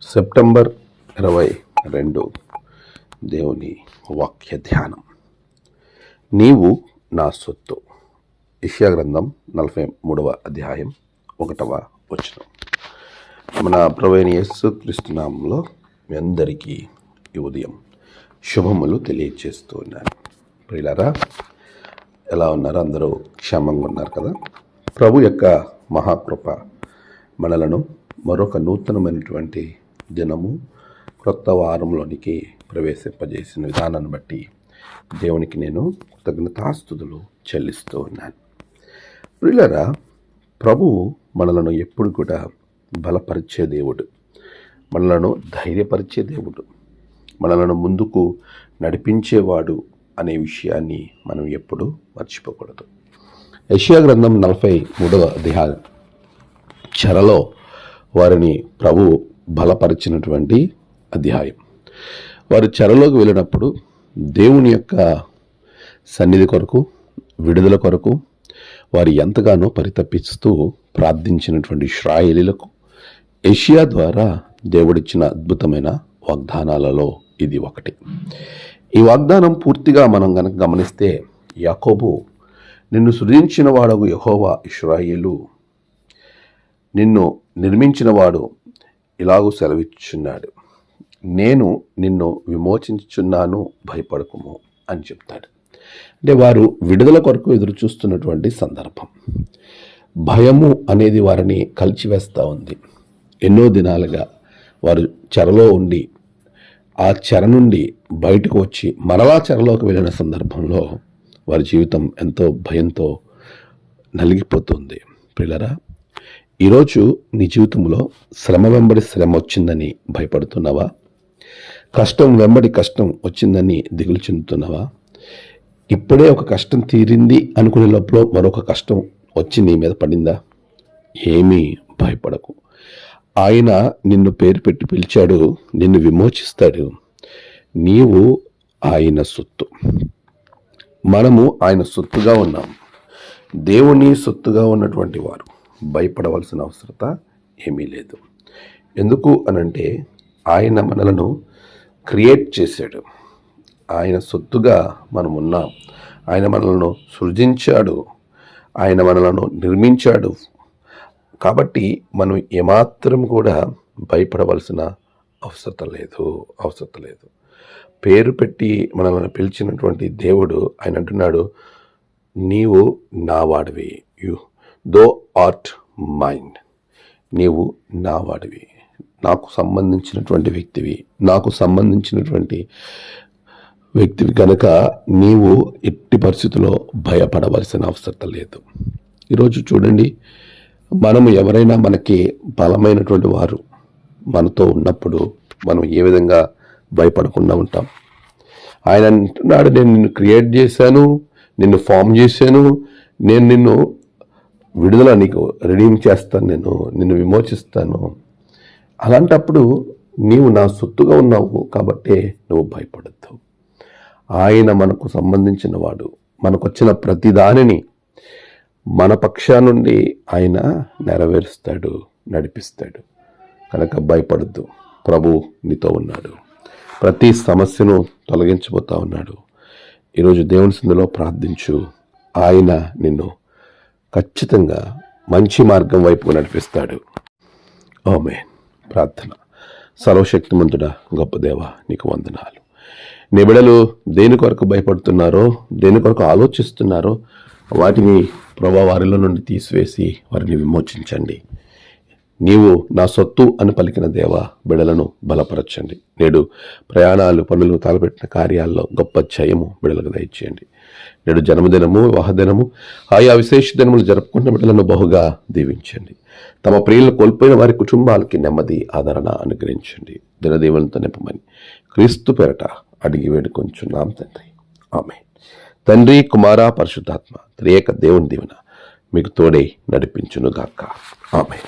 September 22 దేవుని వాక్య ధ్యానం. నీవు నా సొత్తు. యెషయా గ్రంథం 43వ అధ్యాయం 1వ వచనం. మన ప్రభువైన యేసుక్రీస్తు నామములో మీ అందరికీ ఈ ఉదయం శుభములు తెలియజేస్తూ ఉన్నాను. ప్రియులారా, ఎలా ఉన్నారు? అందరూ క్షేమంగా ఉన్నారు కదా? ప్రభు యొక్క మహాకృప మనలను మరొక నూతనమైనటువంటి దినము, క్రొత్త వారంలోనికి ప్రవేశింపజేసిన విధానాన్ని బట్టి దేవునికి నేను కృతజ్ఞతాస్తుతులు చెల్లిస్తూ ఉన్నాను. ప్రియులారా, ప్రభువు మనలను ఎప్పుడు కూడా బలపరిచే దేవుడు, మనలను ధైర్యపరిచే దేవుడు, మనలను ముందుకు నడిపించేవాడు అనే విషయాన్ని మనం ఎప్పుడు మర్చిపోకూడదు. యెషయా గ్రంథం 43వ అధ్యాయం చెరలో వారిని ప్రభు బలపరిచినటువంటి అధ్యాయం. వారు చెరలోకి వెళ్ళినప్పుడు దేవుని యొక్క సన్నిధి కొరకు, విడుదల కొరకు వారు ఎంతగానో పరితపిస్తూ ప్రార్థించినటువంటి ఇశ్రాయేలీలకు యెషయా ద్వారా దేవుడిచ్చిన అద్భుతమైన వాగ్దానాలలో ఇది ఒకటి. ఈ వాగ్దానం పూర్తిగా మనం గనక గమనిస్తే, యాకోబు, నిన్ను సృజించిన వాడగు యెహోవా ఇశ్రాయేలు, నిన్ను నిర్మించినవాడు ఇలాగూ సెలవిచ్చున్నాడు, నేను నిన్ను విమోచించుచున్నాను, భయపడకుము అని చెప్తాడు. అంటే వారు విడుదల కొరకు ఎదురు చూస్తున్నటువంటి సందర్భం. భయము అనేది వారిని కలిచివేస్తూ ఉంది. ఎన్నో దినాలుగా వారు చెరలో ఉండి ఆ చెర నుండి బయటకు వచ్చి మరలా చెరలోకి వెళ్ళిన సందర్భంలో వారి జీవితం ఎంతో భయంతో నలిగిపోతుంది. ప్రియులారా, ఈరోజు నీ జీవితంలో శ్రమ వెంబడి శ్రమ వచ్చిందని భయపడుతున్నావా? కష్టం వెంబడి కష్టం వచ్చిందని దిగులు చెందుతున్నావా? ఇప్పుడే ఒక కష్టం తీరింది అనుకునే లోపల మరొక కష్టం వచ్చి నీ మీద పడిందా? ఏమీ భయపడకు. ఆయన నిన్ను పేరు పెట్టి పిలిచాడు, నిన్ను విమోచిస్తాడు. నీవు ఆయన సొత్తు. మనము ఆయన సొత్తుగా ఉన్నాం. దేవుని సొత్తుగా ఉన్నటువంటి వారు భయపడవలసిన అవసరత ఏమీ లేదు. ఎందుకు అనంటే, ఆయన మనలను క్రియేట్ చేశాడు. ఆయన సొత్తుగా మనం ఉన్నాం. ఆయన మనలను సృజించాడు. ఆయన మనలను నిర్మించాడు. కాబట్టి మనం ఏమాత్రం కూడా భయపడవలసిన అవసరం లేదు. పేరు పెట్టి మనల్ని పిలిచినటువంటి దేవుడు ఆయన అంటున్నాడు, నీవు నా వాడివి, దో ఆర్ట్ మైండ్. నీవు నా వాడివి, నాకు సంబంధించినటువంటి వ్యక్తివి కనుక నీవు ఎట్టి పరిస్థితుల్లో భయపడవలసిన అవసరం లేదు. ఈరోజు చూడండి, మనము ఎవరైనా మనకి బలమైనటువంటి వారు మనతో ఉన్నప్పుడు మనం ఏ విధంగా భయపడకుండా ఉంటాం? ఆయన అంటున్నాడు, నేను నిన్ను క్రియేట్ చేశాను, నిన్ను ఫామ్ చేశాను, నేను నిన్ను విడుదల నీకు రెడీమ్ చేస్తాను, నిన్ను విమోచిస్తాను. అలాంటప్పుడు నీవు నా సొత్తుగా ఉన్నావు కాబట్టి నువ్వు భయపడద్దు. ఆయన మనకు సంబంధించిన వాడు. మనకు వచ్చిన ప్రతి దానిని మన పక్షా నుండి ఆయన నెరవేరుస్తాడు, నడిపిస్తాడు. కనుక భయపడద్దు. ప్రభు నీతో ఉన్నాడు. ప్రతి సమస్యను తొలగించబోతా ఉన్నాడు. ఈరోజు దేవుని సన్నిధిలో ప్రార్థించు. ఆయన నిన్ను ఖచ్చితంగా మంచి మార్గం వైపు నడిపిస్తాడు. ఆమేన్. ప్రార్థన. సర్వశక్తిమంతుడా, గొప్ప దేవా, నీకు వందనాలు. నీ బిడ్డలు దేని కొరకు భయపడుతున్నారో, దేని కొరకు ఆలోచిస్తున్నారో వాటిని ప్రభువా వారిలో నుండి తీసివేసి వారిని విమోచించండి. నీవు నా సొత్తు అని పలికిన దేవా, బిడ్డలను బలపరచండి. నేడు ప్రయాణాలు, పనులు, తలపెట్టిన కార్యాల్లో గొప్ప జయము బిడ్డలకు దయచేయండి. నేడు జన్మదినము, వివాహదినము, ఆయా విశేష దినములు జరుపుకుంటున్న బిడ్డలను బహుగా దీవించండి. తమ ప్రియులను కోల్పోయిన వారి కుటుంబాలకి నెమ్మది, ఆదరణ అనుగ్రహించండి. దినదీవులతో నింపమని క్రీస్తు పేరట అడిగి వేడుకొంచున్నాం తండ్రి. ఆమేన్. తండ్రి, కుమార, పరిశుద్ధాత్మ త్రియేక దేవుని దీవెన మీకు తోడై నడిపించునుగాక. ఆమేన్.